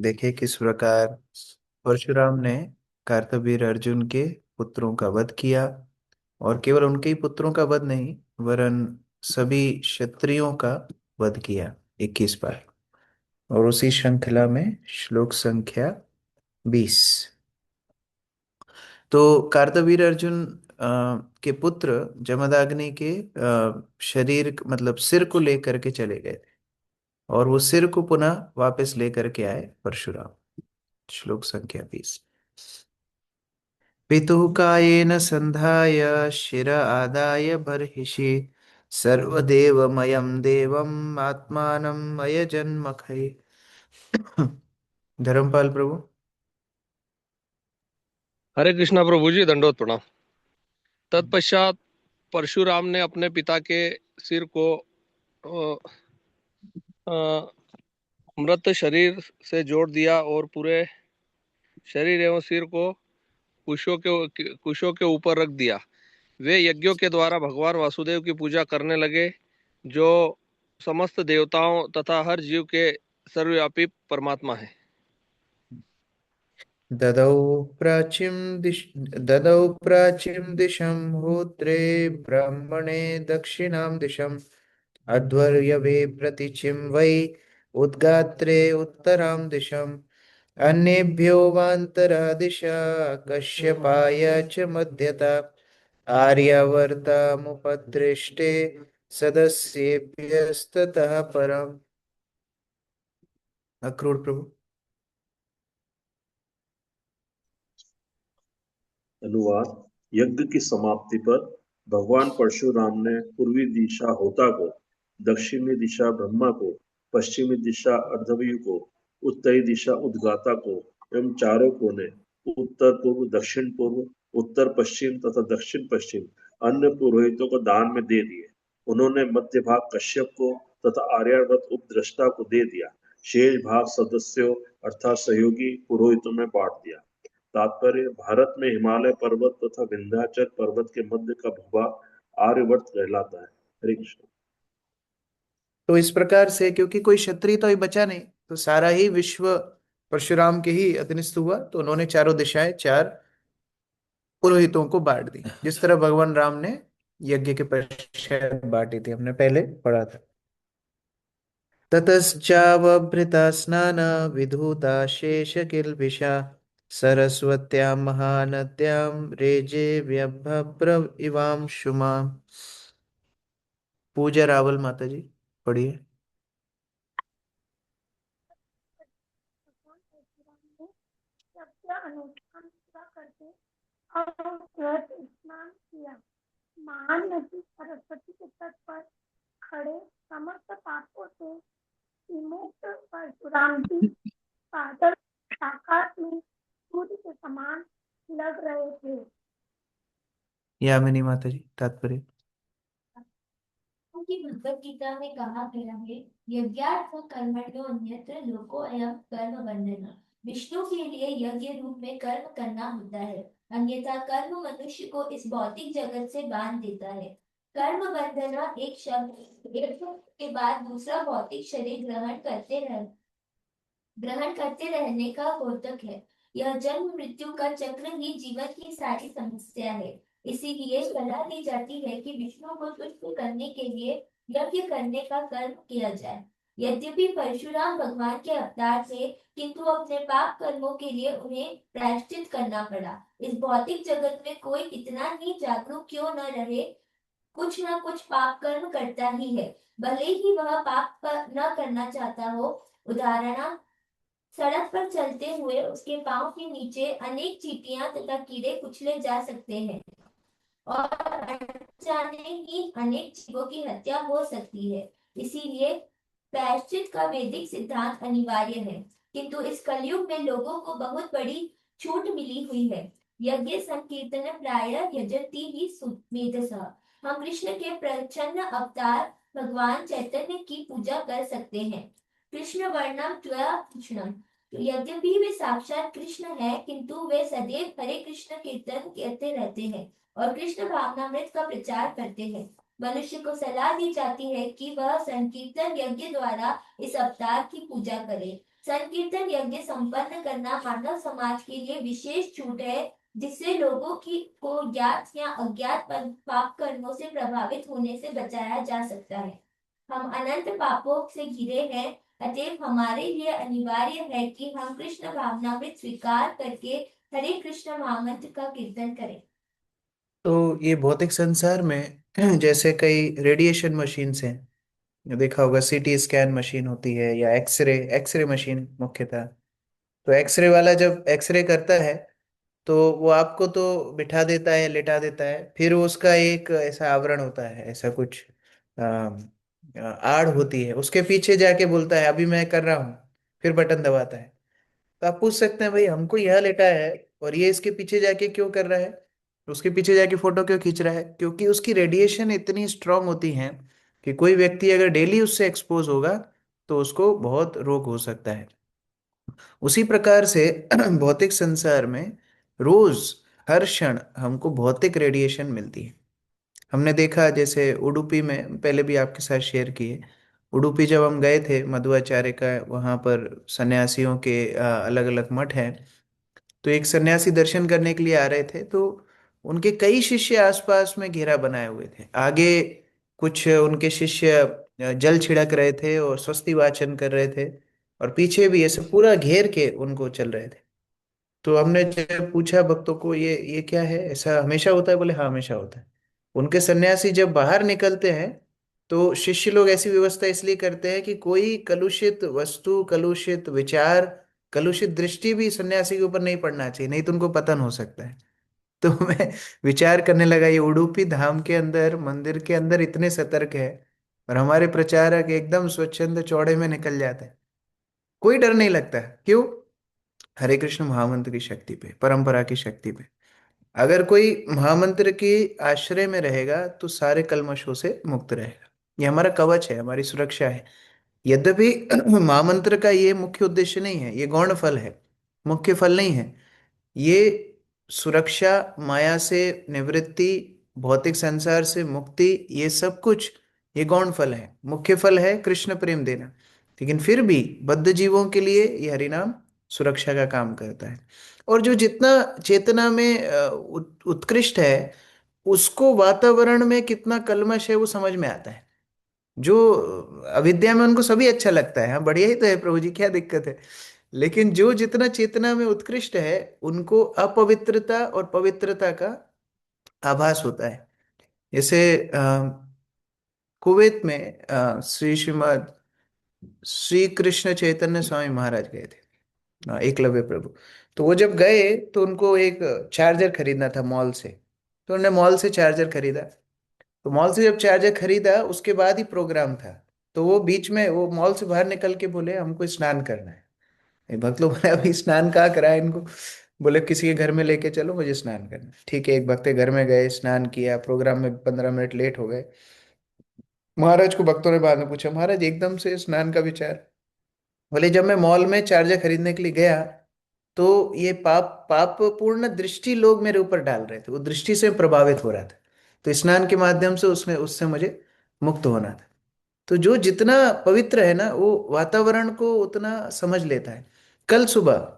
देखे किस प्रकार परशुराम ने कार्तवीर अर्जुन के पुत्रों का वध किया, और केवल उनके ही पुत्रों का वध नहीं, वरन सभी क्षत्रियों का वध किया 21 बार। और उसी श्रृंखला में श्लोक संख्या 20। तो कार्तवीर अर्जुन के पुत्र जमदग्नि के शरीर मतलब सिर को लेकर के चले गए थे, और वो सिर को पुनः वापस लेकर के आए परशुराम। श्लोक संख्या 20। पितुः कायेन संधाय शिर आदाय बर्हिषि सर्वदेवमयं देवम् आत्मानं अयजन्मखे। धर्मपाल प्रभु। हरे कृष्णा प्रभु जी, दंडोत प्रणाम। तत्पश्चात परशुराम ने अपने पिता के सिर को अ, अ, मृत शरीर से जोड़ दिया और पूरे शरीर एवं सिर को कुशों के ऊपर रख दिया। वे यज्ञों के द्वारा भगवान वासुदेव की पूजा करने लगे, जो समस्त देवताओं तथा हर जीव के सर्वव्यापी परमात्मा है। ददौ प्राचीं दिश ददौ प्राचीं दिशं होत्रे ब्राह्मणे दक्षिणां दिशम् अध्वर्यवे प्रतीचिं वै उद्गात्रे उत्तरां दिशम् अन्येभ्यो वान्तरा दिशा कश्यपाय च मध्यता आर्यावर्तामुपदृष्टे सदस्येभ्यस्ततः परम्। अक्रूर प्रभु। अनुवाद। यज्ञ की समाप्ति पर भगवान परशुराम ने पूर्वी दिशा होता को, दक्षिणी दिशा ब्रह्मा को, पश्चिमी दिशा अर्धव्यू को, उत्तरी दिशा उद्गाता को एवं चारों कोने उत्तर पूर्व, दक्षिण पूर्व, उत्तर पश्चिम तथा दक्षिण पश्चिम अन्य पुरोहितों को दान में दे दिए। उन्होंने मध्य भाग कश्यप को तथा आर्यावर्त उपद्रष्टा को दे दिया। शेष भाग सदस्यों अर्थात सहयोगी पुरोहितों में बांट दिया। तात्पर्य: भारत में हिमालय पर्वत तथा विंध्याचल पर्वत के मध्य का भूभाग आर्यवर्त कहलाता है। हरे कृष्ण। तो इस प्रकार से, क्योंकि कोई क्षत्रिय तो ही बचा नहीं, तो सारा ही विश्व परशुराम के ही अधीनस्थ हुआ, तो उन्होंने चारों दिशाएं चार पुरोहितों को बांट दी, जिस तरह भगवान राम ने यज्ञ के पश्चात बांटी थी, हमने पहले पढ़ा था। ततश्चावभृता स्नान विधूता शेष किल्बिषा सरस्वत्यां महानद्यां रेजे व्यभ्र इवां शुमा। पूजा रावल माता जी, पढ़िए। सबका अनुष्ठान पूरा करके और व्रत स्नान किया। महान नदी सरस्वती के तट पर खड़े समस्त पापों से विमुक्त परशुराम जी बादल आकाश में सूर्य के समान लग रहे थे। यामिनी माता जी, तात्पर्य। क्योंकि भगवत गीता में कहा गया है, यज्ञार्थ कर्मण्यो अन्यत्र लोको अयं कर्म बंधन। विष्णु के लिए यज्ञ रूप में कर्म करना होता है, अन्यथा कर्म मनुष्य को इस भौतिक जगत से बांध देता है। कर्म बंधना एक शब्द एक के बाद दूसरा भौतिक शरीर ग्रहण करते रहने का द्योतक है। यह जन्म मृत्यु का चक्र ही जीवन की सारी समस्या है। इसीलिए सलाह दी जाती है कि विष्णु को तुष्ट करने के लिए यज्ञ करने का कर्म किया जाए। यद्यपि परशुराम भगवान के अवतार थे, किंतु अपने पाप कर्मों के लिए उन्हें प्रायश्चित करना पड़ा। इस भौतिक जगत में कोई कितना ही जागरूक क्यों न रहे, कुछ न कुछ पाप कर्म करता ही है, भले ही वह पाप न करना चाहता हो। उदाहरण: सड़क पर चलते हुए उसके पांव के नीचे अनेक चींटियां तथा कीड़े कुचले जा सकते हैं और अनजाने ही अनेक जीवों की हत्या हो सकती है। इसीलिए प्रायश्चित का वैदिक सिद्धांत अनिवार्य है। किंतु इस कलयुग में लोगों को बहुत बड़ी छूट मिली हुई है। यज्ञ संकीर्तन प्रायः यजन्ति ही मेधसः। हम कृष्ण के प्रच्छन्न अवतार भगवान चैतन्य की पूजा कर सकते हैं। कृष्ण वर्णम त्वया कृष्णम। यद्यपि वे साक्षात कृष्ण है, किंतु वे सदैव हरे कृष्ण कीर्तन कहते रहते हैं और कृष्ण भावनामृत का प्रचार करते हैं। मनुष्य को सलाह दी जाती है कि वह संकीर्तन यज्ञ द्वारा इस अवतार की पूजा करे। संकीर्तन यज्ञ संपन्न करना मानव समाज के लिए विशेष छूट है, जिससे लोगों की को ज्ञात या अज्ञात पाप कर्मों से प्रभावित होने से बचाया जा सकता है। हम अनंत पापों से घिरे हैं, अतएव हमारे लिए अनिवार्य है कि हम कृष्ण भावनामृत स्वीकार करके हरे कृष्ण महामंत्र का कीर्तन करें। तो ये भौतिक संसार में जैसे कई रेडिएशन मशीन्स हैं, देखा होगा सीटी स्कैन मशीन होती है या एक्सरे मशीन मुख्यतः। तो एक्सरे वाला जब एक्सरे करता है तो वो आपको तो बिठा देता है, लेटा देता है, फिर वो उसका एक ऐसा आवरण होता है, ऐसा कुछ आड़ होती है, उसके पीछे जाके बोलता है अभी मैं कर रहा हूँ, फिर बटन दबाता है। तो आप पूछ सकते हैं भाई हमको यह लेटा है और ये इसके पीछे जाके क्यों कर रहा है, उसके पीछे जाके फोटो क्यों खींच रहा है? क्योंकि उसकी रेडिएशन इतनी स्ट्रांग होती है कि कोई व्यक्ति अगर डेली उससे एक्सपोज होगा तो उसको बहुत रोग हो सकता है। उसी प्रकार से भौतिक संसार में रोज हर क्षण हमको भौतिक रेडिएशन मिलती है। हमने देखा जैसे उडुपी में, पहले भी आपके साथ शेयर किए, उडुपी जब हम गए थे मध्वाचार्य का, वहाँ पर सन्यासियों के अलग अलग मठ हैं। तो एक सन्यासी दर्शन करने के लिए आ रहे थे, तो उनके कई शिष्य आसपास में घेरा बनाए हुए थे। आगे कुछ उनके शिष्य जल छिड़क रहे थे और स्वस्ति वाचन कर रहे थे, और पीछे भी ऐसे पूरा घेर के उनको चल रहे थे। तो हमने जब पूछा भक्तों को ये क्या है, ऐसा हमेशा होता है? बोले हाँ हमेशा होता है। उनके सन्यासी जब बाहर निकलते हैं तो शिष्य लोग ऐसी व्यवस्था इसलिए करते हैं कि कोई कलुषित वस्तु, कलुषित विचार, कलुषित दृष्टि भी सन्यासी के ऊपर नहीं पड़ना चाहिए, नहीं तो उनको पतन हो सकता है। तो मैं विचार करने लगा, ये उडुपी धाम के अंदर, मंदिर के अंदर इतने सतर्क है, और हमारे प्रचारक एकदम स्वच्छंद चौड़े में निकल जाते हैं, कोई डर नहीं लगता। क्यों? हरे कृष्ण महामंत्र की शक्ति पे, परंपरा की शक्ति पे। अगर कोई महामंत्र के आश्रय में रहेगा तो सारे कल्मशों से मुक्त रहेगा। ये हमारा कवच है, हमारी सुरक्षा है। यद्यपि महामंत्र का ये मुख्य उद्देश्य नहीं है, ये गौण फल है, मुख्य फल नहीं है। ये सुरक्षा, माया से निवृत्ति, भौतिक संसार से मुक्ति, ये सब कुछ ये गौण फल है। मुख्य फल है कृष्ण प्रेम देना। लेकिन फिर भी बद्ध जीवों के लिए ये हरिनाम सुरक्षा का काम करता है। और जो जितना चेतना में उत्कृष्ट है, उसको वातावरण में कितना कल्मश है वो समझ में आता है। जो अविद्या में उनको सभी अच्छा लगता है, हाँ बढ़िया ही तो है प्रभु जी, क्या दिक्कत है? लेकिन जो जितना चेतना में उत्कृष्ट है, उनको अपवित्रता और पवित्रता का आभास होता है। जैसे कुवैत में श्रीमद श्री कृष्ण चैतन्य स्वामी महाराज गए थे, एकलव्य प्रभु। तो वो जब गए तो उनको एक चार्जर खरीदना था मॉल से। तो उन्होंने मॉल से चार्जर खरीदा। तो मॉल से जब चार्जर खरीदा उसके बाद ही प्रोग्राम था। तो वो बीच में वो मॉल से बाहर निकल के बोले हमको स्नान करना है। ये भक्त लोग बोले अभी स्नान कहाँ कराए इनको? बोले किसी के घर में लेके चलो, मुझे स्नान करना है। ठीक है, एक भक्त के घर में गए, स्नान किया, प्रोग्राम में 15 मिनट लेट हो गए। महाराज को भक्तों ने बाद में पूछा, महाराज एकदम से स्नान का विचार? बोले जब मैं मॉल में चार्जर खरीदने के लिए गया तो ये पाप पाप पूर्ण दृष्टि लोग मेरे ऊपर डाल रहे थे, वो दृष्टि से प्रभावित हो रहा था। तो स्नान के माध्यम से उसमें उससे मुझे मुक्त होना था। तो जो जितना पवित्र है ना, वो वातावरण को उतना समझ लेता है। कल सुबह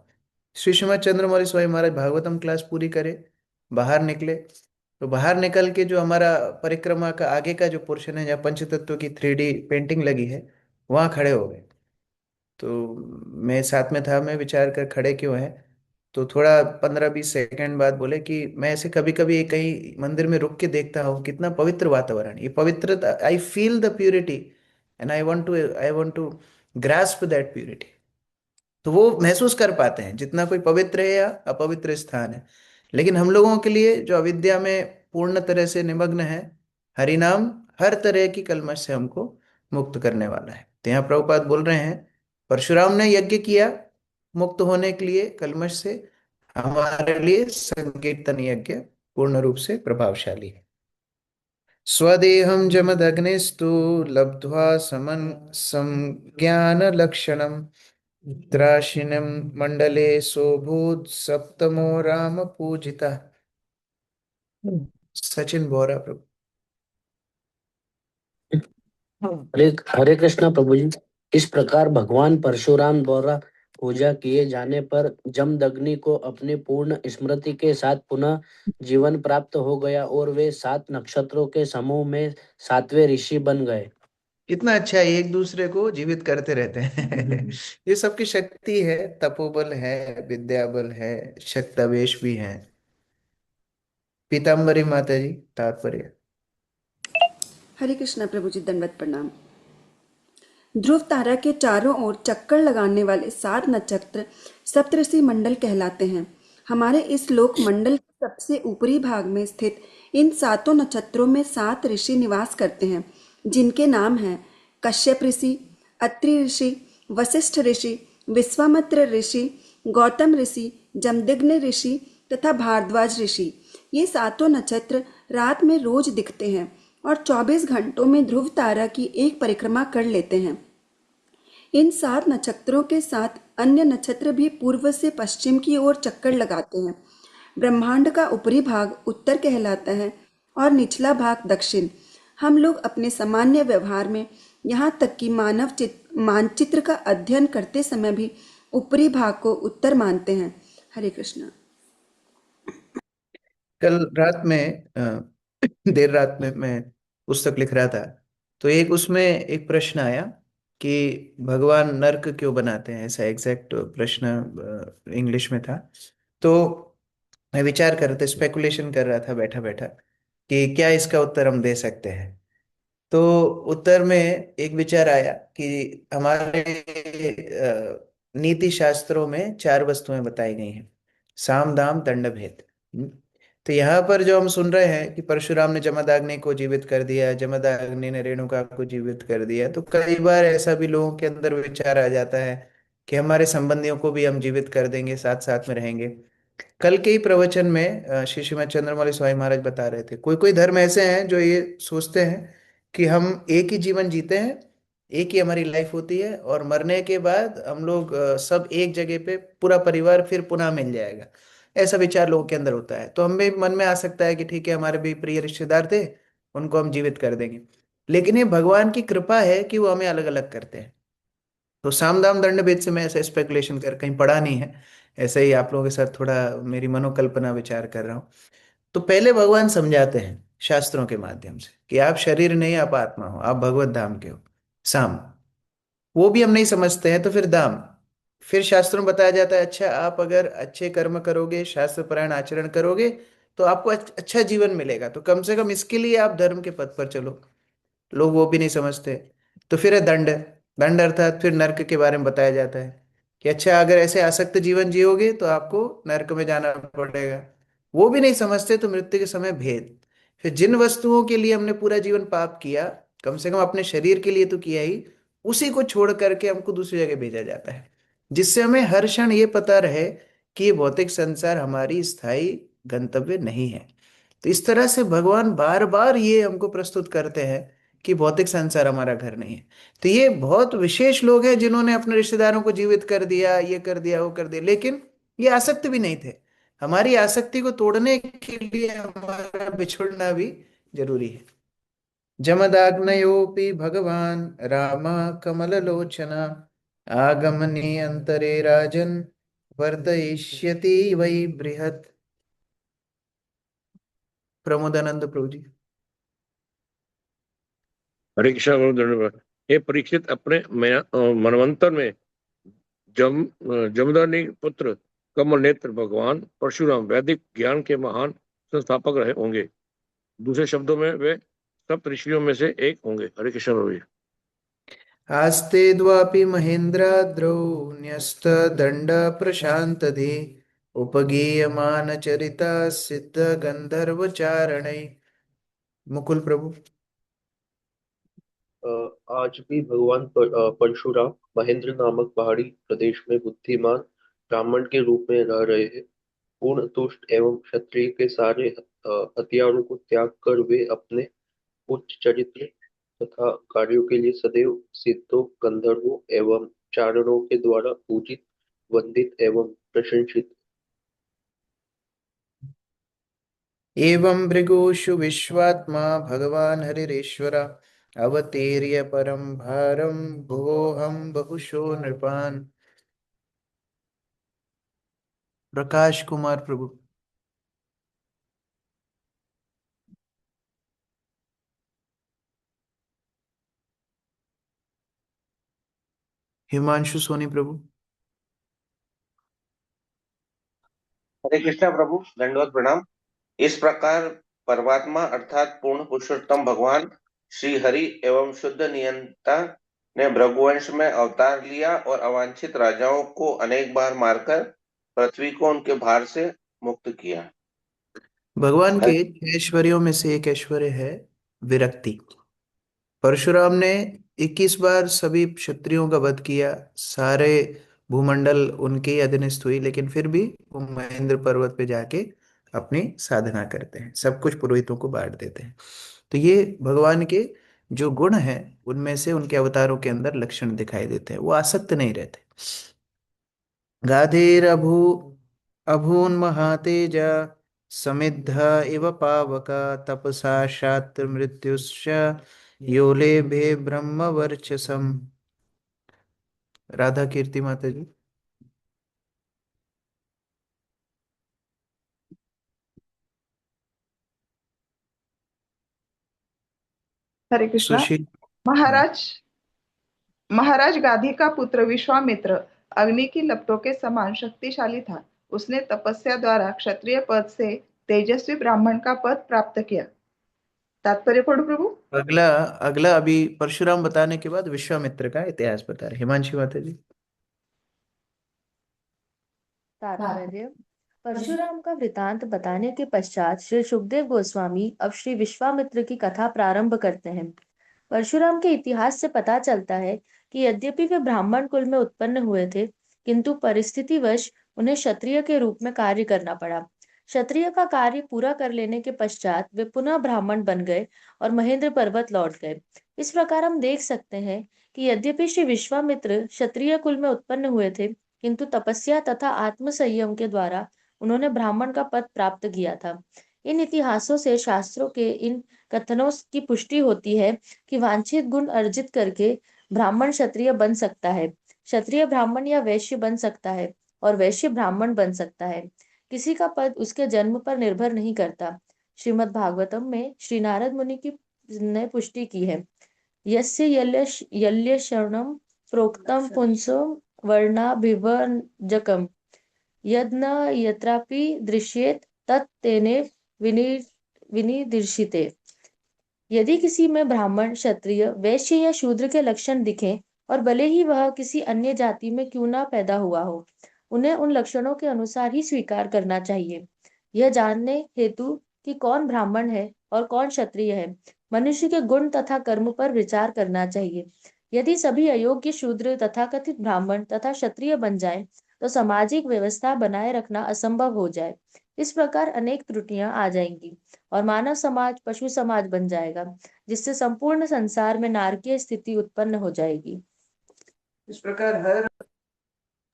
श्री श्रीमद चंद्रमौली स्वामी महाराज भागवतम क्लास पूरी करे, बाहर निकले। तो बाहर निकल के जो हमारा परिक्रमा का आगे का जो पोर्शन है, जहाँ पंचतत्व की 3D पेंटिंग लगी है, वहाँ खड़े हो गए। तो मैं साथ में था, मैं विचार कर खड़े क्यों है। तो थोड़ा 15-20 सेकंड बाद बोले कि मैं ऐसे कभी कभी कहीं मंदिर में रुक के देखता हूँ कितना पवित्र वातावरण, ये पवित्रता, I feel the purity and I want to grasp that purity. तो वो महसूस कर पाते हैं जितना कोई पवित्र है या अपवित्र स्थान है। लेकिन हम लोगों के लिए जो अविद्या में पूर्ण तरह से निमग्न है, हरिनाम हर तरह की कलमश से हमको मुक्त करने वाला है। तो यहाँ प्रभुपाद बोल रहे हैं परशुराम ने यज्ञ किया मुक्त होने के लिए कलमश से, हमारे लिए संकीर्तन यज्ञ पूर्ण रूप से प्रभावशाली है। स्वदेहं जमदग्निस्तु लब्ध्वा समन संज्ञान लक्षणम द्राशिनम मंडले सोभूत सप्तमो राम पूजिता। सचिन बोरा प्रभु। हरे हरे कृष्णा प्रभु जी। इस प्रकार भगवान परशुराम द्वारा पूजा किए जाने पर जमदग्नि को अपनी पूर्ण स्मृति के साथ पुनः जीवन प्राप्त हो गया और वे 7 नक्षत्रों के समूह में 7वें ऋषि बन गए। कितना अच्छा है, एक दूसरे को जीवित करते रहते हैं। ये सबकी शक्ति है, तपोबल है, विद्या बल है, शक्तावेश भी है। पीताम्बरी माता जी, तात्पर्य। हरे कृष्णा प्रभु जी, दंडवत प्रणाम। ध्रुव तारा के चारों ओर चक्कर लगाने वाले 7 नक्षत्र सप्तऋषि मंडल कहलाते हैं। हमारे इस लोक मंडल के सबसे ऊपरी भाग में स्थित इन 7 नक्षत्रों में 7 ऋषि निवास करते हैं, जिनके नाम हैं कश्यप ऋषि, अत्रि ऋषि, वशिष्ठ ऋषि, विश्वामित्र ऋषि, गौतम ऋषि, जमदग्नि ऋषि तथा भारद्वाज ऋषि। ये 7 नक्षत्र रात में रोज दिखते हैं और 24 घंटों में ध्रुव तारा की एक परिक्रमा कर लेते हैं। इन 7 नक्षत्रों के साथ अन्य नक्षत्र भी पूर्व से पश्चिम की ओर चक्कर लगाते हैं। ब्रह्मांड का ऊपरी भाग उत्तर कहलाता है और निचला भाग दक्षिण। हम लोग अपने सामान्य व्यवहार में यहाँ तक कि मानचित्र का अध्ययन करते समय भी ऊपरी भाग को उत्तर मानते हैं। हरे कृष्णा। कल रात में देर रात में मैं पुस्तक लिख रहा था, तो एक उसमें एक प्रश्न आया कि भगवान नर्क क्यों बनाते हैं, ऐसा एग्जैक्ट प्रश्न इंग्लिश में था। तो मैं विचार कर रहा था, स्पेकुलेशन कर रहा था बैठा बैठा कि क्या इसका उत्तर हम दे सकते हैं। तो उत्तर में एक विचार आया कि हमारे नीति शास्त्रों में 4 वस्तुएं बताई गई हैं, साम दाम दंड भेद। तो यहाँ पर जो हम सुन रहे हैं कि परशुराम ने जमदग्नि को जीवित कर दिया, जमदग्नि ने रेणुका को जीवित कर दिया, तो कई बार ऐसा भी लोगों के अंदर विचार आ जाता है कि हमारे संबंधियों को भी हम जीवित कर देंगे, साथ साथ में रहेंगे। कल के ही प्रवचन में श्री श्रीमद चंद्रमौली स्वामी महाराज बता रहे थे, कोई कोई धर्म ऐसे हैं जो ये सोचते हैं कि हम एक ही जीवन जीते हैं, एक ही हमारी लाइफ होती है, और मरने के बाद हम लोग सब एक जगह पे पूरा परिवार फिर पुनः मिल जाएगा। ऐसा विचार लोगों के अंदर होता है। तो हम भी मन में आ सकता है कि ठीक है, हमारे भी प्रिय रिश्तेदार थे, उनको हम जीवित कर देंगे। लेकिन ये भगवान की कृपा है कि वो हमें अलग अलग करते हैं। तो साम दाम दंड भेद से मैं ऐसा स्पेकुलेशन कर, कहीं पढ़ा नहीं है, ऐसे ही आप लोगों के साथ थोड़ा मेरी मनोकल्पना विचार कर रहा हूँ। तो पहले भगवान समझाते हैं शास्त्रों के माध्यम से कि आप शरीर नहीं, आप आत्मा हो, आप भगवत धाम के हो। साम, वो भी हम नहीं समझते हैं, तो फिर दाम। फिर शास्त्रों में बताया जाता है, अच्छा आप अगर अच्छे कर्म करोगे, शास्त्र परायण आचरण करोगे, तो आपको अच्छा जीवन मिलेगा, तो कम से कम इसके लिए आप धर्म के पथ पर चलो। लोग वो भी नहीं समझते। तो फिर है दंड। दंड अर्थात फिर नर्क के बारे में बताया जाता है कि अच्छा अगर ऐसे आसक्त जीवन जियोगे तो आपको नर्क में जाना पड़ेगा। वो भी नहीं समझते, तो मृत्यु के समय भेद। फिर जिन वस्तुओं के लिए हमने पूरा जीवन पाप किया, कम से कम अपने शरीर के लिए तो किया ही, उसी को छोड़ करके हमको दूसरी जगह भेजा जाता है, जिससे हमें हर क्षण ये पता रहे कि ये भौतिक संसार हमारी स्थायी गंतव्य नहीं है। तो इस तरह से भगवान बार बार ये हमको प्रस्तुत करते हैं कि भौतिक संसार हमारा घर नहीं है। तो ये बहुत विशेष लोग हैं जिन्होंने अपने रिश्तेदारों को जीवित कर दिया, ये कर दिया, वो कर दिया, लेकिन ये आसक्त भी नहीं थे। हमारी आसक्ति को तोड़ने के लिए हमारा बिछुड़ना भी जरूरी है। जमदाग्नयोऽपि भगवान राम कमललोचना आगमने अंतरे राजन वर्धयिष्यति वै बृहत्। प्रमोदानंद प्रभु जी। हरे कृष्ण गुरु धन्यवाद। हे परीक्षित, अपने मनवंतर में जमदग्नि पुत्र कमल नेत्र भगवान परशुराम वैदिक ज्ञान के महान संस्थापक रहे होंगे। दूसरे शब्दों में वे सप्त ऋषियों में से एक होंगे। हरे कृष्ण प्रभु जी। आस्ते द्वापि महेन्द्राद्रौ न्यस्त दंड प्रशांतधि उपगीयमान चरिता सिद्ध गंधर्व चारणै। मुकुल प्रभु। आज भी भगवान परशुराम महेंद्र नामक पहाड़ी प्रदेश में बुद्धिमान ब्राह्मण के रूप में रह रहे हैं। पूर्ण तुष्ट एवं क्षत्रिय के सारे हथियारों को त्याग कर वे अपने उच्च चरित्र तथा कार्यों के लिए सदैव सिद्धों, गंधर्वों एवं चारणों के द्वारा पूजित, वंदित एवं प्रशंसित। एवं भृगुषु विश्वात्मा भगवान हरिरेश्वर अवतीर्य परम भारम भुवोहम बहुशो नृपान। प्रकाश कुमार प्रभु। हिमांशु सोनी प्रभु। हरे कृष्णा प्रभु, दंडवत प्रणाम। इस प्रकार परमात्मा अर्थात पूर्ण पुरुषोत्तम भगवान श्री हरि एवं शुद्ध नियंता ने भृगुवंश में अवतार लिया और अवांछित राजाओं को अनेक बार मारकर पृथ्वी को उनके भार से मुक्त किया। भगवान के 6 ऐश्वर्यों में से एक ऐश्वर्य है विरक्ति। परशुराम ने 21 बार सभी क्षत्रियों का वध किया, सारे भूमंडल उनके ही अधीनस्थ हुई, लेकिन फिर भी वो महेंद्र पर्वत पे जाके अपनी साधना करते हैं, सब कुछ पुरोहितों को बांट देते हैं। तो ये भगवान के जो गुण हैं उनमें से उनके अवतारों के अंदर लक्षण दिखाई देते हैं। वो आसक्त नहीं रहते। गाधेरभू अभून् महातेजा समिद्ध इव पावक तपसा शात्र मृत्युश्च योलेभे ब्रह्म वर्चसम। राधा कीर्ति माता जी। हरे कृष्णा। सुशील। हाँ। महाराज महाराज गाधी का पुत्र विश्वामित्र अग्नि की लपटों के समान शक्तिशाली था। उसने तपस्या द्वारा क्षत्रिय पद से तेजस्वी ब्राह्मण का पद प्राप्त किया। तात्पर्य पढ़ो प्रभु। अगला अगला अभी परशुराम बताने के बाद विश्वामित्र का इतिहास बता रहे हिमांशी माता जी। तात्पर्य। परशुराम का वृतांत बताने के पश्चात श्री सुखदेव गोस्वामी अब श्री विश्वामित्र की कथा प्रारंभ करते हैं। परशुराम के इतिहास से पता चलता है कि यद्यपि वे ब्राह्मण कुल में उत्पन्न हुए थे, किंतु परिस्थितिवश उन्हें क्षत्रिय के रूप में कार्य करना पड़ा। क्षत्रिय का कार्य पूरा कर लेने के पश्चात वे पुनः ब्राह्मण बन गए और महेंद्र पर्वत लौट गए। इस प्रकार हम देख सकते हैं कि यद्यपि श्री विश्वामित्र क्षत्रिय कुल में उत्पन्न हुए थे, किंतु तपस्या तथा आत्म संयम के द्वारा उन्होंने ब्राह्मण का पद प्राप्त किया था। इन इतिहासों से शास्त्रों के इन कथनों की पुष्टि होती है कि वांछित गुण अर्जित करके ब्राह्मण क्षत्रिय बन सकता है, क्षत्रिय ब्राह्मण या वैश्य बन सकता है और वैश्य ब्राह्मण बन सकता है। किसी का पद उसके जन्म पर निर्भर नहीं करता। श्रीमद् भागवतम में श्री नारद मुनि की ने पुष्टि की है। यस्य यल्य शरणम प्रोक्तम पुंसो वर्णाभिवर्जकम यद न यत्रापि दृश्येत तत् तेने विनिर्दिश्यते। यदि किसी में ब्राह्मण, क्षत्रिय, वैश्य या शूद्र के लक्षण दिखें और भले ही वह किसी अन्य जाति में क्यों ना पैदा हुआ हो, उन्हें उन लक्षणों के अनुसार ही स्वीकार करना चाहिए। यह जानने हेतु कि कौन ब्राह्मण है और कौन क्षत्रिय है, मनुष्य के गुण तथा कर्म पर विचार करना चाहिए। यदि सभी अयोग्य शूद्र तथाकथित ब्राह्मण तथा क्षत्रिय बन जाएं, तो सामाजिक व्यवस्था बनाए रखना असंभव हो जाए। इस प्रकार अनेक त्रुटियां आ जाएंगी और मानव समाज पशु समाज बन जाएगा, जिससे संपूर्ण संसार में नारकीय स्थिति उत्पन्न हो जाएगी। इस प्रकार हर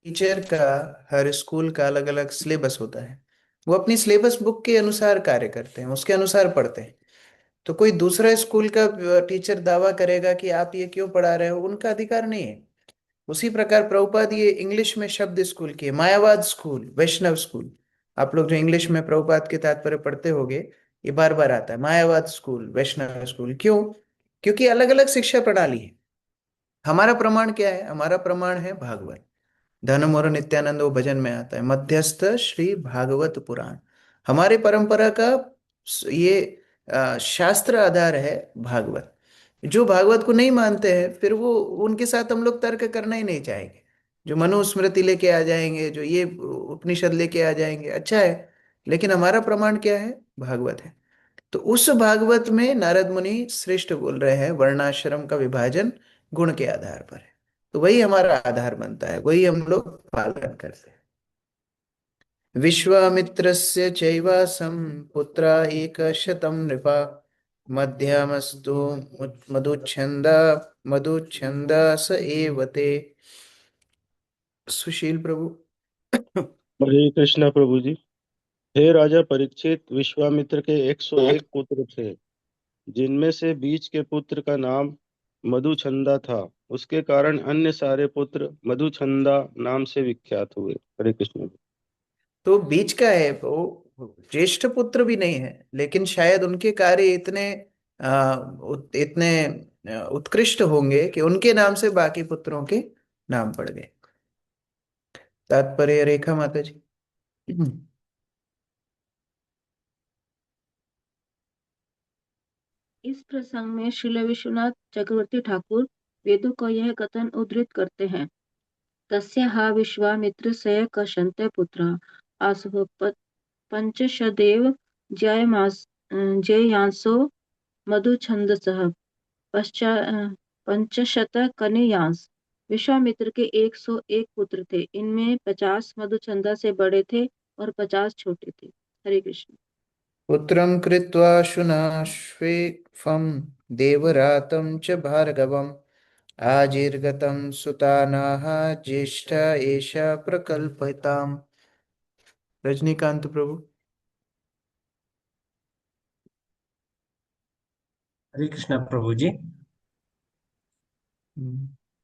टीचर का, हर स्कूल का अलग अलग सिलेबस होता है। वो अपनी सिलेबस बुक के अनुसार कार्य करते हैं, उसके अनुसार पढ़ते हैं। तो कोई दूसरा स्कूल का टीचर दावा करेगा कि आप ये क्यों पढ़ा रहे हो, उनका अधिकार नहीं है। उसी प्रकार प्रभुपाद ये इंग्लिश में शब्द स्कूल किए, मायावाद स्कूल, वैष्णव स्कूल। आप लोग जो इंग्लिश में प्रभुपाद के तात्पर्य पढ़ते होंगे, ये बार बार आता है, मायावाद स्कूल, वैष्णव स्कूल। क्यों? क्योंकि अलग अलग शिक्षा प्रणाली है। हमारा प्रमाण क्या है? हमारा प्रमाण है भागवत। धर्म और नित्यानंद वो भजन में आता है, मध्यस्थ श्री भागवत पुराण। हमारी परंपरा का ये शास्त्र आधार है भागवत। जो भागवत को नहीं मानते हैं, फिर वो उनके साथ हम लोग तर्क करना ही नहीं चाहेंगे। जो मनुस्मृति लेके आ जाएंगे, जो ये उपनिषद लेके आ जाएंगे, अच्छा है, लेकिन हमारा प्रमाण क्या है? भागवत है। तो उस भागवत में नारद मुनि श्रेष्ठ बोल रहे हैं, वर्णाश्रम का विभाजन गुण के आधार पर है। तो वही हमारा आधार बनता है, वही हम लोग पालन करते हैं। विश्वामित्रस्य चैवासं पुत्रा एकशतं नृपा मध्यमस्तु मधुच्छन्दा मधुच्छन्दा स एव ते। सुशील प्रभु। हरे कृष्णा प्रभु जी। हे राजा परीक्षित, विश्वामित्र के 101 पुत्र थे, जिनमें से बीच के पुत्र का नाम मधुछंदा था। उसके कारण अन्य सारे पुत्र मधुछंदा नाम से विख्यात हुए। हरे कृष्ण। तो बीच का है वो, ज्येष्ठ पुत्र भी नहीं है, लेकिन शायद उनके कार्य इतने इतने उत्कृष्ट होंगे कि उनके नाम से बाकी पुत्रों के नाम पड़ गए। तात्पर्य रेखा माता जी। इस प्रसंग में श्रील विश्वनाथ चक्रवर्ती ठाकुर वेदों का यह कथन उद्धृत करते हैं। तस्याः विश्वामित्रस्य कषन्ते पुत्रः आसुः पंचशदेव जययांसो मधुछन्दसः पंचशतकनीयांस। विश्वामित्र के 101 पुत्र थे, इनमें 50 मधुचंदा से बड़े थे और 50 छोटे थे। हरे कृष्ण। पुत्रं कृत्वा शुनाश्वेफं देवरातं च भार्गवम् आजीर्गतं सुतानाः ज्येष्ठ एषा प्रकल्पताम्। रजनीकांत प्रभु। हरे कृष्णा प्रभु जी।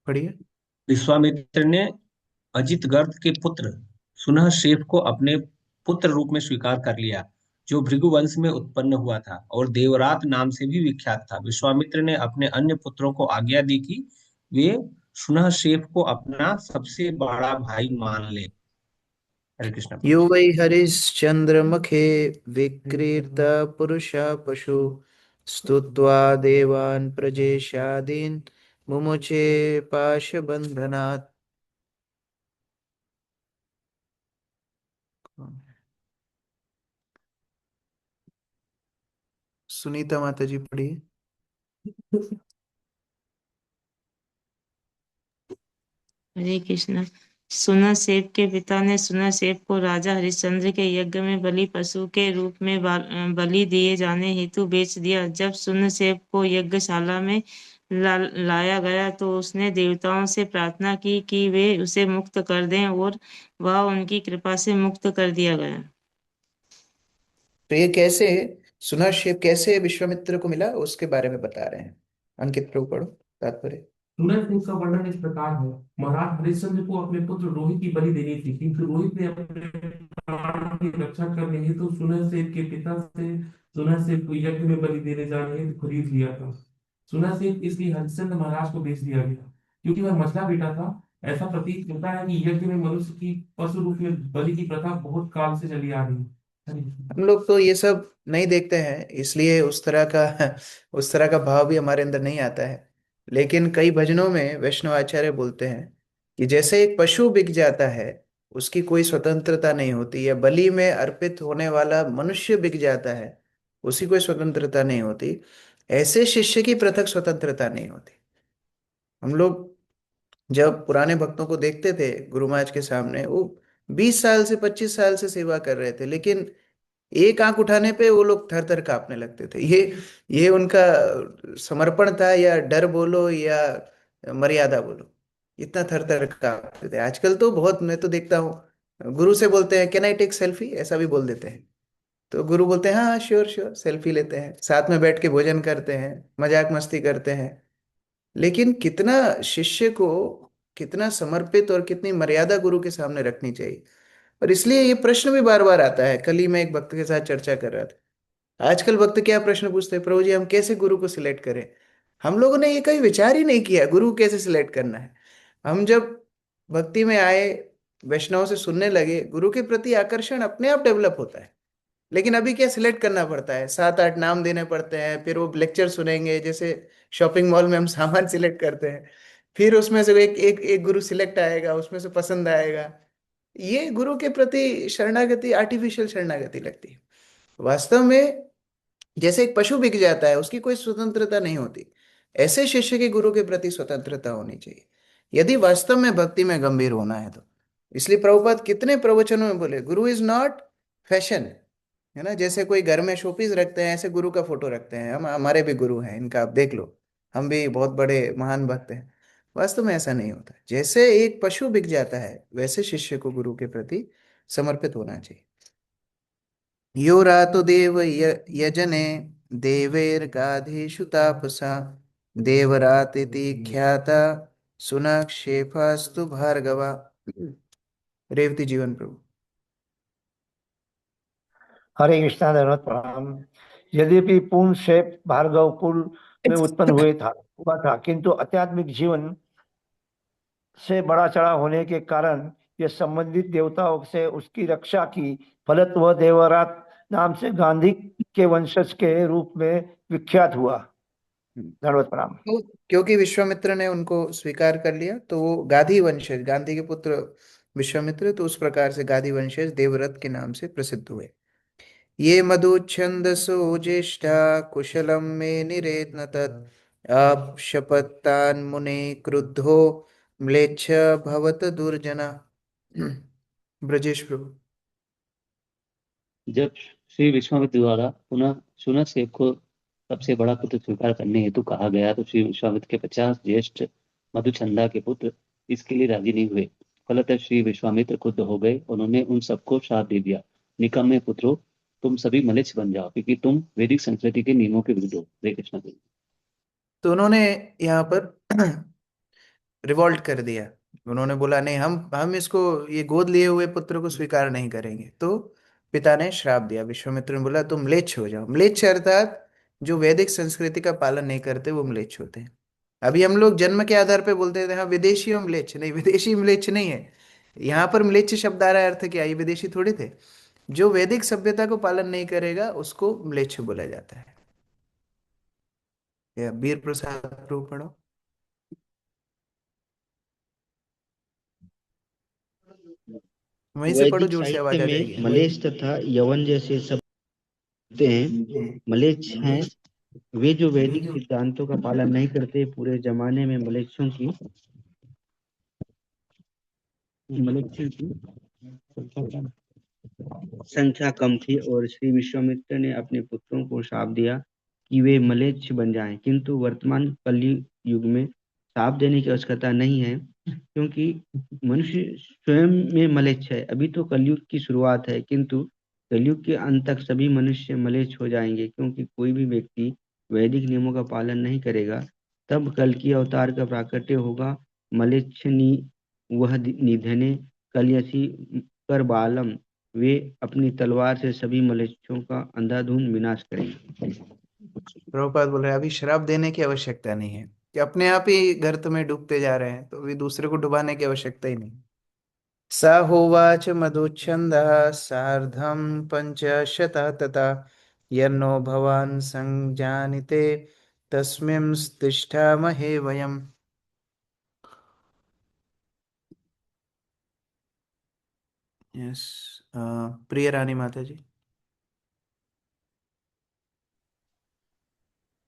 पढ़िए। विश्वामित्र ने अजित गर्ग के पुत्र सुनहशेफ को अपने पुत्र रूप में स्वीकार कर लिया, जो भृगुवंश में उत्पन्न हुआ था और देवरात नाम से भी विख्यात था। विश्वामित्र ने अपने अन्य पुत्रों को आज्ञा दी कि वे सुनहशेफ को अपना सबसे बड़ा भाई मान ले। हरे कृष्ण यो प्रभु। वै हरिश्चंद्रमखे विक्रीर्त पुरुषा पशु स्तुत्वा देवान् प्रजेशादीन् मुमुचे पाशबन्धनात्। सुनीता माता जी पढ़िए। हरे कृष्णा। सुनहसेब के पिता ने सुनहसेब को राजा हरिश्चंद्र के यज्ञ में बलि पशु के रूप में बलि दिए जाने हेतु बेच दिया। जब सुनहसेब को यज्ञशाला में लाया गया तो उसने देवताओं से प्रार्थना की कि वे उसे मुक्त कर दें, और वह उनकी कृपा से मुक्त कर दिया गया। तो ये कैसे सुनहशेप कैसे विश्वामित्र को मिला उसके बारे में बता रहे हैं। अंकित प्रभु पढ़ो तात्पर्य। सुनर सिंह का वर्णन इस प्रकार है। महाराज हरिश्चंद्र को अपने पुत्र रोहित की बलि देनी थी, किंतु रोहित ने अपने प्राण की रक्षा करने हेतु सुनर सेन के पिता से सुनर सेन को यज्ञ में बलि देने जाने हेतु खरीद लिया था। सुनर सेन इसलिए हरिश्चंद्र महाराज को बेच दिया गया, क्योंकि वह मछला बेटा था। ऐसा प्रतीत होता है कि यज्ञ में मनुष्य की पशु रूप में बलि की प्रथा बहुत काल से चली आ रही है। हम लोग तो ये सब नहीं देखते हैं, इसलिए उस तरह का भाव भी हमारे अंदर नहीं आता है। लेकिन कई भजनों में वैष्णव आचार्य बोलते हैं कि जैसे एक पशु बिक जाता है, उसकी कोई स्वतंत्रता नहीं होती, या बलि में अर्पित होने वाला मनुष्य बिक जाता है, उसकी कोई स्वतंत्रता नहीं होती, ऐसे शिष्य की पृथक स्वतंत्रता नहीं होती। हम लोग जब पुराने भक्तों को देखते थे गुरु महाराज के सामने, वो 20 साल से 25 साल से सेवा कर रहे थे, लेकिन एक आंख उठाने पे वो लोग थर थर कांपने लगते थे। ये उनका समर्पण था, या डर बोलो या मर्यादा बोलो, इतना थर थर कांपते थे। आजकल तो बहुत, मैं तो देखता हूँ गुरु से बोलते हैं कैन आई टेक सेल्फी, ऐसा भी बोल देते हैं। तो गुरु बोलते हैं हाँ श्योर श्योर, सेल्फी लेते हैं, साथ में बैठ के भोजन करते हैं, मजाक मस्ती करते हैं। लेकिन कितना शिष्य को कितना समर्पित और कितनी मर्यादा गुरु के सामने रखनी चाहिए। और इसलिए ये प्रश्न भी बार बार आता है। कल ही मैं एक भक्त के साथ चर्चा कर रहा था। आजकल भक्त क्या प्रश्न पूछते हैं, प्रभु जी हम कैसे गुरु को सिलेक्ट करें। हम लोगों ने ये कभी विचार ही नहीं किया गुरु कैसे सिलेक्ट करना है। हम जब भक्ति में आए, वैष्णव से सुनने लगे, गुरु के प्रति आकर्षण अपने आप डेवलप होता है। लेकिन अभी क्या सिलेक्ट करना पड़ता है, 7 8 नाम देने पड़ते हैं, फिर वो लेक्चर सुनेंगे। जैसे शॉपिंग मॉल में हम सामान सिलेक्ट करते हैं, फिर उसमें से एक एक एक गुरु सिलेक्ट आएगा, उसमें से पसंद आएगा। ये गुरु के प्रति शरणागति आर्टिफिशियल शरणागति लगती है। वास्तव में जैसे एक पशु बिक जाता है, उसकी कोई स्वतंत्रता नहीं होती, ऐसे शिष्य की गुरु के प्रति स्वतंत्रता होनी चाहिए, यदि वास्तव में भक्ति में गंभीर होना है तो। इसलिए प्रभुपाद कितने प्रवचनों में बोले गुरु इज नॉट फैशन, है ना। जैसे कोई घर में शोपीस रखते हैं, ऐसे गुरु का फोटो रखते हैं। हम हमारे भी गुरु हैं, इनका आप देख लो, हम भी बहुत बड़े महान भक्त हैं। वास्तव में ऐसा नहीं होता। जैसे एक पशु बिक जाता है, वैसे शिष्य को गुरु के प्रति समर्पित होना चाहिए। यो रातो देव यजने देवैर्गाधीषु तापसा देवरातिथि ख्याता सुनक्षेपास्तु भार्गवा। रेवती जीवन प्रभु। हरे कृष्णा धन्यवाद प्रणाम। यद्यपि पूर्ण शेप भार्गव कुल में उत्पन्न हुआ था, किंतु आध्यात्मिक जीवन से बड़ा चढ़ा होने के कारण यह संबंधित देवताओं से उसकी रक्षा की, फलत वह देवरात नाम से गांधी के वंशज के रूप में विख्यात हुआ। धन्यवाद प्रणाम। तो क्योंकि विश्वामित्र ने उनको स्वीकार कर लिया तो वो गांधी वंशज, गांधी के पुत्र विश्वामित्र, तो उस प्रकार से गांधी वंशज देवव्रत के नाम से प्रसिद्ध हुए। ये मधुच्छन्दसो ज्येष्ठा कुशलम मे निरेत न तत् अपशपत्तान् मुने क्रुद्धो म्लेच्छ भवत दुर्जना। ब्रजेश प्रभु। जब श्री विश्वामित्र द्वारा पुनः सुनसेन को सबसे बड़ा पुत्र स्वीकार करने हेतु कहा गया तो श्री विश्वामित्र के 50 ज्येष्ठ मधुचंदा के पुत्र इसके लिए राजी नहीं हुए। फलतः श्री विश्वामित्र क्रुद्ध हो गए। उन्होंने उन सबको श्राप दे दिया, निकम्मे पुत्रों, तुम सभी मलेच्छ बन जाओ, क्योंकि तुम वैदिक संस्कृति के नियमों के विरुद्ध हो। हरे कृष्ण। तो उन्होंने यहाँ पर रिवॉल्ट कर दिया। उन्होंने बोला नहीं, हम इसको, ये गोद लिए हुए पुत्र को स्वीकार नहीं करेंगे। तो पिता ने श्राप दिया। विश्वामित्र ने बोला तुम म्लेच्छ हो जाओ। म्लेच्छ अर्थात जो वैदिक संस्कृति का पालन नहीं करते वो म्लेच्छ होते हैं। अभी हम लोग जन्म के आधार पे बोलते थे हाँ विदेशी हो म्लेच्छ, नहीं, विदेशी म्लेच्छ नहीं है। यहाँ पर म्लेच्छ शब्द आ रहा है, अर्थ क्या, ये विदेशी थोड़े थे। जो वैदिक सभ्यता को पालन नहीं करेगा उसको म्लेच्छ बोला जाता है। या वीर प्रसाद प्रभु पढ़ो। वहीं से पढ़ो, वैदिक जोर से आवाज साहित्य आ में जाएगी। मलेच्छ तथा यवन जैसे शब्द होते हैं। मलेच्छ हैं वे जो वैदिक सिद्धांतों का पालन नहीं करते। पूरे जमाने में मलेच्छों की संख्या कम थी और श्री विश्वामित्र ने अपने पुत्रों को शाप दिया कि वे मलेच्छ बन जाएं। किंतु वर्तमान कलयुग में शाप देने की आवश्यकता नहीं है, क्योंकि मनुष्य स्वयं में मलेच्छ है। अभी तो कलयुग की शुरुआत है, किंतु कलयुग के अंत तक सभी मनुष्य मलेच्छ हो जाएंगे, क्योंकि कोई भी व्यक्ति वैदिक नियमों का पालन नहीं करेगा। तब कल की अवतार का प्राकट्य होगा। मलेच्छ वह निधने कलयसी कर बालम, वे अपनी तलवार से सभी मलेच्छों का अंधाधुंध विनाश करेंगे। प्रभुपाद बोल रहे हैं अभी श्राप देने की आवश्यकता नहीं है, कि अपने आप ही गर्त में डूबते जा रहे हैं, तो अभी दूसरे को डुबाने की आवश्यकता ही नहीं। स होवाच मधुच्छन्दः सार्धं पंचशतः तथा यन्नो भवान् संजानिते तस्मिं तिष्ठामहे वयम्। यस, प्रिय रानी माता जी।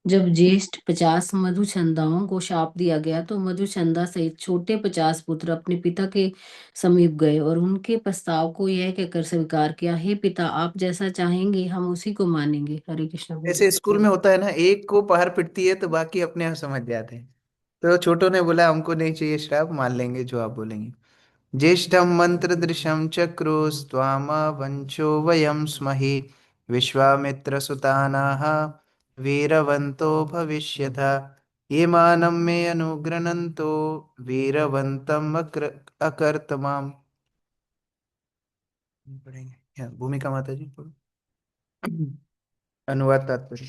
जब ज्येष्ठ 50 मधुचंदाओं को शाप दिया गया तो मधुचंदा सहित छोटे 50 पुत्र अपने पिता के समीप गए और उनके प्रस्ताव को यह कहकर स्वीकार किया, हे पिता, आप जैसा चाहेंगे हम उसी को मानेंगे। हरे कृष्ण। ऐसे स्कूल में होता है ना, एक को पहाड़ पिटती है तो बाकी अपने आप समझ जाते हैं। तो छोटों ने बोला हमको नहीं चाहिए श्राप, मान लेंगे जो आप बोलेंगे। ज्येष्ठं मंत्रदृशं चक्रुस्त्वामवंशो वयं स्महि विश्वामित्रसुतानाः वीरवन्तो भविष्यथा ये मानं मे अनुगृह्णन्तो वीरवन्तम् अकर्तमाम्। पढ़ेंगे भूमिका माता जी पढ़ो। अनुवाद तात्पर्य।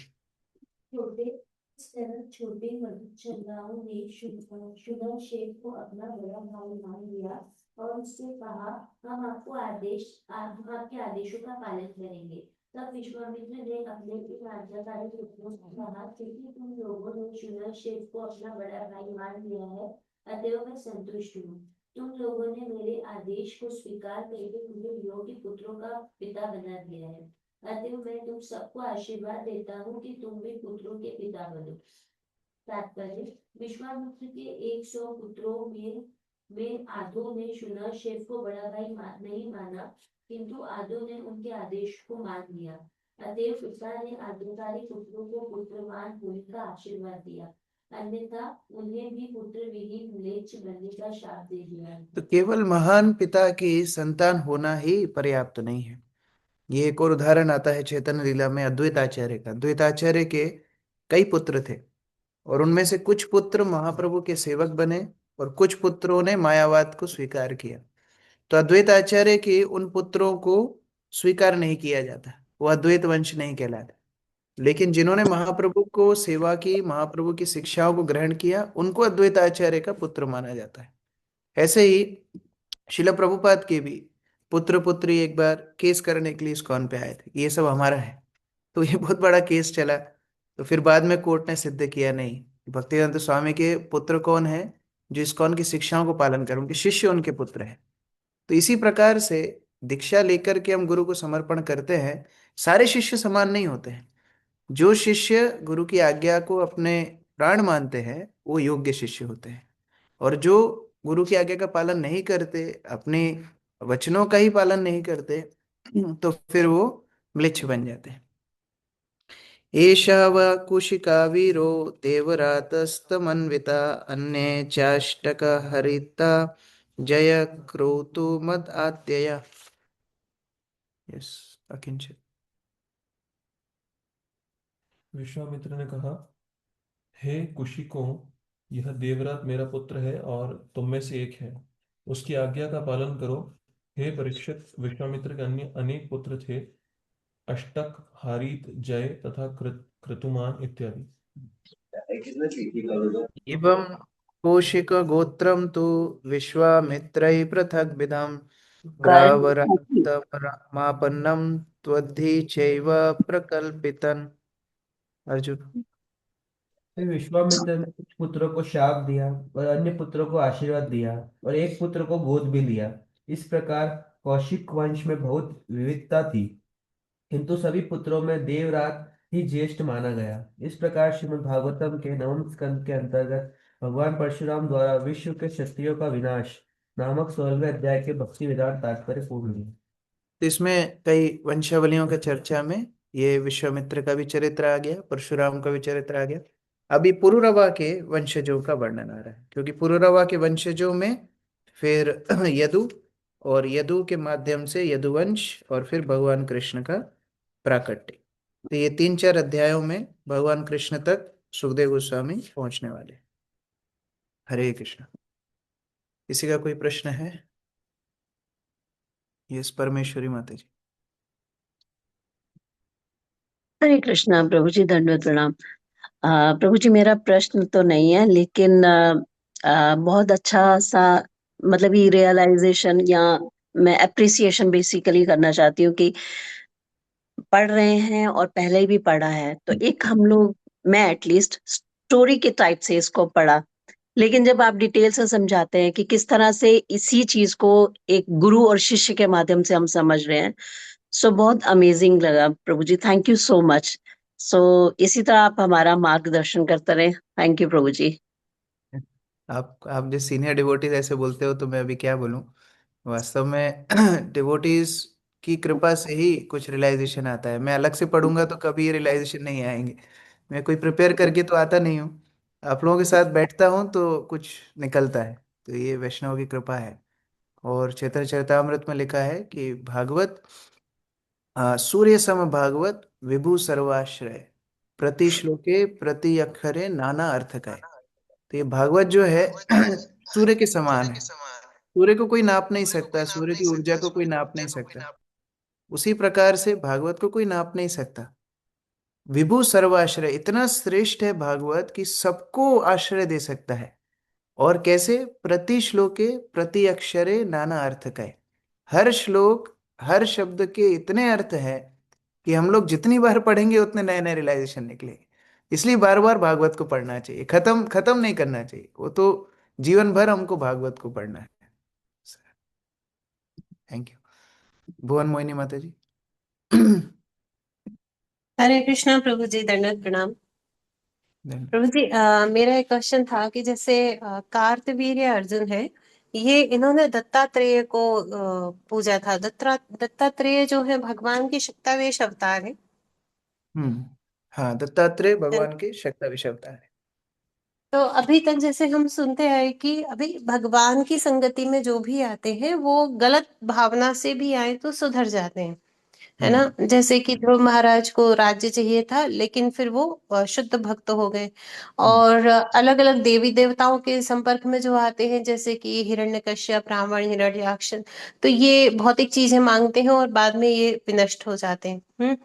छोटे मधुचंदाओं ने सुदर्शन को अपना बड़ा भाई मान लिया और उससे कहा, हम आपके आदेशों का पालन करेंगे। तब विश्वामित्र ने अपने इन आज्ञाकारी पुत्रों से कहा, क्योंकि तुम लोगों ने सुदर्शन को अपना बड़ा भाई मान लिया है, अतएव मैं संतुष्ट हूँ। तुम लोगों ने मेरे आदेश को स्वीकार करके मुझे योग्य पुत्रों का पिता बना दिया है, अतएव मैं तुम सबको आशीर्वाद देता हूँ कि तुम भी पुत्रों के पिता बनो। तात्पर्य, विश्वामित्र के 100 पुत्रों में आधों ने सुदर्शन को बड़ा भाई नहीं माना, किंतु आधों ने उनके आदेश को मान लिया। अतएव पिता ने आज्ञाकारी पुत्रों को पुत्रवान होने का आशीर्वाद दिया, अन्यथा उन्हें भी पुत्र विहीन म्लेच्छ बनने का शाप दे दिया। तो केवल महान पिता की संतान होना ही पर्याप्त नहीं है। ये एक और उदाहरण आता है चैतन्य लीला में अद्वैताचार्य का। अद्वैताचार्य के कई पुत्र थे और उनमें से कुछ पुत्र महाप्रभु के सेवक बने और कुछ पुत्रों ने मायावाद को स्वीकार किया। तो अद्वैताचार्य के उन पुत्रों को स्वीकार नहीं किया जाता, वो अद्वैत वंश नहीं कहलाते। लेकिन जिन्होंने महाप्रभु को सेवा की, महाप्रभु की शिक्षाओं को ग्रहण किया, उनको अद्वैताचार्य का पुत्र माना जाता है। ऐसे ही शिला प्रभुपाद के भी पुत्र पुत्री एक बार केस करने के लिए इस्कॉन पे आए थे, ये सब हमारा है। तो ये बहुत बड़ा केस चला। तो फिर बाद में कोर्ट ने सिद्ध किया, नहीं, भक्तिवेदांत स्वामी के पुत्र कौन है? जो इस्कॉन की शिक्षाओं को पालन कर, उनके शिष्य उनके पुत्र हैं। तो इसी प्रकार से दीक्षा लेकर के हम गुरु को समर्पण करते हैं। सारे शिष्य समान नहीं होते हैं। जो शिष्य गुरु की आज्ञा को अपने प्राण मानते हैं वो योग्य शिष्य होते हैं, और जो गुरु की आज्ञा का पालन नहीं करते, अपने वचनों का ही पालन नहीं करते, तो फिर वो म्लेच्छ बन जाते हैं। एषा वा कुशिका वीरो देवरातस्तमन्विता अन्ये चाष्टक हरिता जय क्रोतु मद आत्यय। यस, अकिंचित। विश्वामित्र ने कहा, हे कुशिकों, यह देवरात मेरा पुत्र है और तुम में से एक है, उसकी आज्ञा का पालन करो। हे परीक्षित, विश्वामित्र के अन्य अनेक पुत्र थे, अष्टक, हारीत, जय तथा क्रतुमान इत्यादि। एवं कौशिक गोत्रम तो विश्वामित्रैः पृथग्विधम् ग्रावरातमापन्नं त्वद्धि चैव प्रकल्पितन्। अर्जुन। फिर विश्वामित्र ने कुछ पुत्रों को शाप दिया और अन्य पुत्रों को आशीर्वाद दिया और एक पुत्र को गोद भी लिया। इस प्रकार कौशिक वंश में बहुत विविधता थी, किंतु सभी पुत्रों में देवरात ही ज्येष्ठ माना गया। इस प्रकार श्रीमद् भागवतम के नवम स्कंद के अंतर्गत भगवान परशुराम द्वारा विश्व के क्षत्रियों का विनाश नामक 16वें अध्याय के भक्ति वेदांत तात्पर्य पूर्ण हुए। तो इसमें कई वंशावलियों का चर्चा में ये विश्वामित्र का भी चरित्र आ गया, परशुराम का भी चरित्र आ गया। अभी पुरुरवा के वंशजों का वर्णन आ रहा है, क्योंकि पुरुरवा के वंशजों में फिर यदु, और यदु के माध्यम से यदुवंश, और फिर भगवान कृष्ण का प्राकट्य। तो ये 3-4 अध्यायों में भगवान कृष्ण तक सुखदेव गोस्वामी पहुंचने वाले। हरे कृष्ण। किसी का कोई प्रश्न है? यस, परमेश्वरी माता जी। हरे कृष्णा प्रभु जी, दंडवत प्रणाम। प्रभु जी, मेरा प्रश्न तो नहीं है, लेकिन बहुत अच्छा सा मतलब ये रियलाइजेशन या मैं अप्रिसिएशन बेसिकली करना चाहती हूँ कि पढ़ रहे हैं और पहले भी पढ़ा है, तो एक हम लोग, मैं एटलीस्ट स्टोरी के टाइप से इसको पढ़ा, लेकिन जब आप डिटेल से समझाते हैं कि किस तरह से इसी चीज को एक गुरु और शिष्य के माध्यम से हम समझ रहे हैं, सो बहुत अमेजिंग लगा Prabhu ji. Thank you so much. So इसी तरह आप हमारा मार्गदर्शन करते रहे। Thank you Prabhu ji. आप जो सीनियर डिवोटीज ऐसे बोलते हो तो मैं अभी क्या बोलूं। वास्तव में डिवोटीज की कृपा से ही कुछ रियलाइजेशन आता है। मैं अलग से पढ़ूंगा तो कभी ये रियलाइजेशन नहीं आएंगे। मैं कोई प्रिपेयर करके तो आता नहीं हूँ, आप लोगों के साथ बैठता हूँ तो कुछ निकलता है। तो ये वैष्णव की कृपा है। और चैतन्य चरितामृत में लिखा है कि भागवत सूर्य सम भागवत विभु सर्वाश्रय प्रति श्लोके प्रति अक्षरे नाना अर्थ का है। तो ये भागवत जो है सूर्य के समान है। सूर्य को कोई नाप नहीं सकता, सूर्य की ऊर्जा को कोई नाप नहीं सकता। उसी प्रकार से भागवत को कोई नाप नहीं सकता। विभु सर्वाश्रय, इतना श्रेष्ठ है भागवत कि सबको आश्रय दे सकता है। और कैसे? प्रति श्लोके प्रति अक्षरे नाना अर्थ का है। हर श्लोक, हर शब्द के इतने अर्थ है कि हम लोग जितनी बार पढ़ेंगे उतने नए नए रियलाइजेशन निकलेंगे। इसलिए बार बार भागवत को पढ़ना चाहिए, खत्म खत्म नहीं करना चाहिए। वो तो जीवन भर हमको भागवत को पढ़ना है। Thank you. भुवन मोहिनी माता जी। हरे कृष्णा प्रभु जी, दंडवत प्रणाम। प्रभु जी, मेरा एक क्वेश्चन था कि जैसे कार्तवीर्य अर्जुन है, ये इन्होंने दत्तात्रेय को पूजा था। दत्तात्रेय जो है भगवान की शक्तावेश अवतार है। हाँ, दत्तात्रेय भगवान के शक्तावेश अवतार है। तो अभी तक जैसे हम सुनते हैं कि अभी भगवान की संगति में जो भी आते हैं वो गलत भावना से भी आए तो सुधर जाते हैं, है ना। जैसे कि ध्रुव महाराज को राज्य चाहिए था, लेकिन फिर वो शुद्ध भक्त हो गए। और अलग अलग देवी देवताओं के संपर्क में जो आते हैं, जैसे कि हिरण्यकश्यप, रावण, हिरण्याक्ष, तो ये भौतिक चीजें मांगते हैं और बाद में ये विनष्ट हो जाते हैं।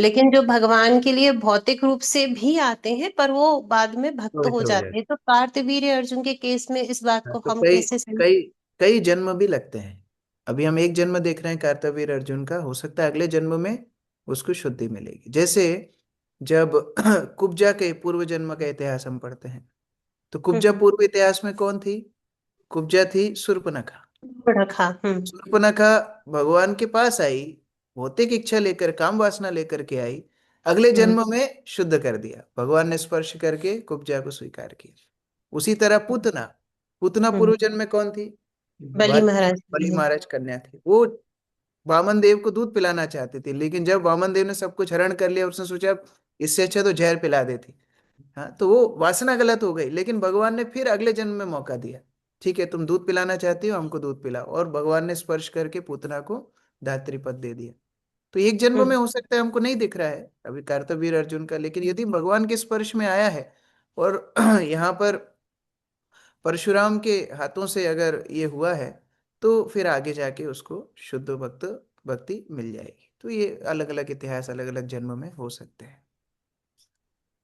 लेकिन जो भगवान के लिए भौतिक रूप से भी आते हैं, पर वो बाद में भक्त हो पवित्र हो जाते जाए। हैं। तो कार्तवीर्य अर्जुन के केस में इस बात हाँ, को तो हम कई कैसे सही। कई कई जन्म भी लगते हैं। अभी हम एक जन्म देख रहे हैं कार्तवीर अर्जुन का, हो सकता है अगले जन्म में उसको शुद्धि मिलेगी। जैसे जब कुब्जा के पूर्व जन्म का इतिहास हम पढ़ते हैं, तो कुब्जा पूर्व इतिहास में कौन थी? कुब्जा थी शूर्पणखा। रखा। शूर्पणखा भगवान के पास आई, भौतिक इच्छा लेकर, काम वासना लेकर के आई, अगले जन्म में शुद्ध कर दिया। भगवान ने स्पर्श करके कुब्जा को स्वीकार किया। उसी तरह पूतना, पूतना पूर्व जन्म में कौन थी? बलि महाराज। बलि महाराज कन्या थी। वो वामन देव को दूध पिलाना चाहती थी, लेकिन जब वामन देव ने सब कुछ हरण कर लिया, उसने सोचा इससे अच्छा तो जहर पिला देती। हाँ, तो वो वासना गलत हो गई, लेकिन भगवान ने फिर अगले जन्म में मौका दिया। ठीक है, तुम दूध पिलाना चाहती हो, हमको दूध पिलाओ। और भगवान ने स्पर्श करके पूतना को धात्री पद दे दिया। तो एक जन्म में हो सकता है, हमको नहीं दिख रहा है अभी कार्तवीर अर्जुन का, लेकिन यदि भगवान के स्पर्श में आया है और यहाँ पर परशुराम के हाथों से अगर ये हुआ है, तो फिर आगे जाके उसको शुद्ध भक्ति मिल जाएगी। तो ये अलग अलग इतिहास अलग अलग जन्म में हो सकते हैं।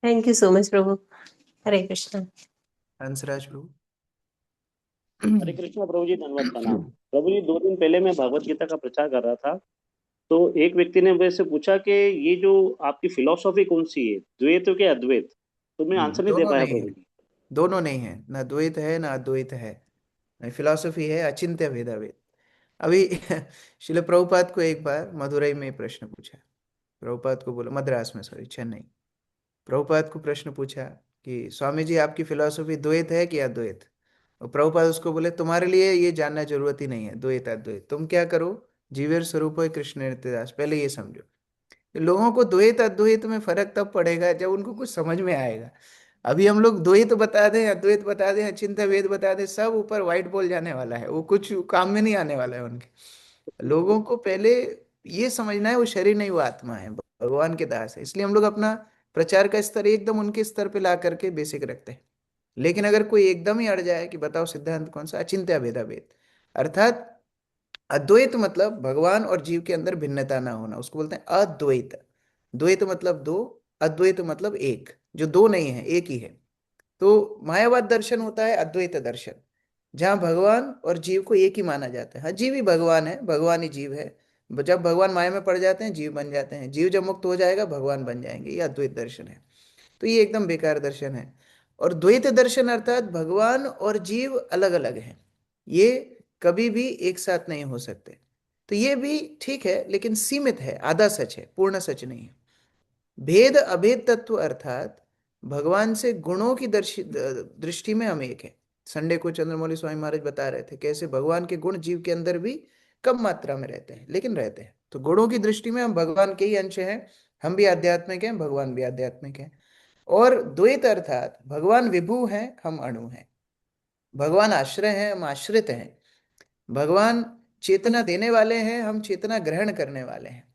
थैंक यू सो मच प्रभु। हरे कृष्ण। हंसराज प्रभु। हरे कृष्णा प्रभु जी, धन्यवाद प्रणाम। प्रभु जी, 2 दिन पहले मैं भगवत गीता का प्रचार कर रहा था, तो एक व्यक्ति ने मेरे से पूछा कि ये जो आपकी फिलॉसफी कौन सी है, द्वैत के अद्वैत? तो मैं आंसर नहीं दे दोनों पाया नहीं प्रभु है, जी। दोनों नहीं है, ना द्वैत है ना अद्वैत है। फिलॉसफी है अचिंत्य भेदाभेद। अभी शिल प्रभुपाद को एक बार मदुरई में प्रश्न पूछा। प्रभुपाद को बोला, मद्रास में, सॉरी, चेन्नई। प्रभुपाद को प्रश्न पूछा कि स्वामी जी, आपकी फिलॉसफी द्वैत है कि अद्वैत? और प्रभुपाद उसको बोले, तुम्हारे लिए ये जानना जरूरत ही नहीं है द्वैत अद्वैत। तुम क्या करो, जीवेर स्वरूप है कृष्ण नित्यदास, पहले ये समझो। लोगों को द्वैत अद्वैत में फर्क तब पड़ेगा जब उनको कुछ समझ में आएगा। अभी हम लोग द्वैत बता दें, अद्वैत बता दें, अचिंत्य भेद बता दें, सब ऊपर व्हाइट बोल जाने वाला है, वो कुछ काम में नहीं आने वाला है उनके। लोगों को पहले ये समझना है वो शरीर नहीं, वो आत्मा है, भगवान के दास है। इसलिए हम लोग अपना प्रचार का स्तर एकदम उनके स्तर पे ला करके बेसिक रखते हैं। लेकिन अगर कोई एकदम ही अड़ जाए कि बताओ सिद्धांत कौन सा, अचिंत्य भेदाभेद, अर्थात अद्वैत मतलब भगवान और जीव के अंदर भिन्नता ना होना, उसको बोलते हैं अद्वैत। द्वैत मतलब दो, अद्वैत मतलब एक, जो दो नहीं है, एक ही है। तो मायावाद दर्शन होता है अद्वैत दर्शन, जहां भगवान और जीव को एक ही माना जाता है। हाँ, जीव ही भगवान है, भगवान ही जीव है। जब भगवान माया में पड़ जाते हैं, जीव बन जाते हैं, जीव जब मुक्त हो जाएगा, भगवान बन जाएंगे। ये अद्वैत दर्शन है। तो ये एकदम बेकार दर्शन है। और द्वैत दर्शन अर्थात भगवान और जीव अलग अलग हैं, ये कभी भी एक साथ नहीं हो सकते। तो ये भी ठीक है, लेकिन सीमित है, आधा सच है, पूर्ण सच नहीं है। भेद अभेद तत्व अर्थात भगवान से गुणों की दृष्टि में हम एक है। संडे को चंद्रमौली स्वामी महाराज बता रहे थे कैसे भगवान के गुण जीव के अंदर भी कम मात्रा में रहते हैं, लेकिन रहते हैं। तो गुणों की दृष्टि में हम भगवान के ही अंश हैं, हम भी आध्यात्मिक हैं, भगवान भी आध्यात्मिक हैं। और द्वैत अर्थात भगवान विभु हैं, हम अणु हैं। भगवान आश्रय हैं, हम आश्रित हैं। भगवान चेतना देने वाले हैं, हम चेतना ग्रहण करने वाले हैं।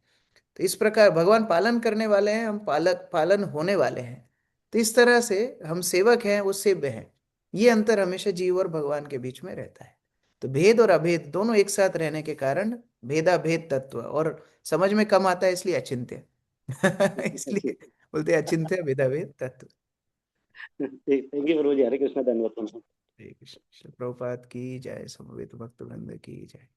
तो इस प्रकार भगवान पालन करने वाले हैं, हम पालक पालन होने वाले हैं। तो इस तरह से हम सेवक हैं, वो सेव्य हैं। ये अंतर हमेशा जीव और भगवान के बीच में रहता है। तो भेद और अभेद दोनों एक साथ रहने के कारण भेदा भेद तत्व, और समझ में कम आता है इसलिए अचिंत्य इसलिए बोलते हैं अचिंत्य भेदा भेद तत्व। थैंक यू प्रभु जी, हरे कृष्णा, धन्यवाद प्रणाम। हरे कृष्ण। प्रभुपाद की जय, समवेत भक्त वृंद की जय।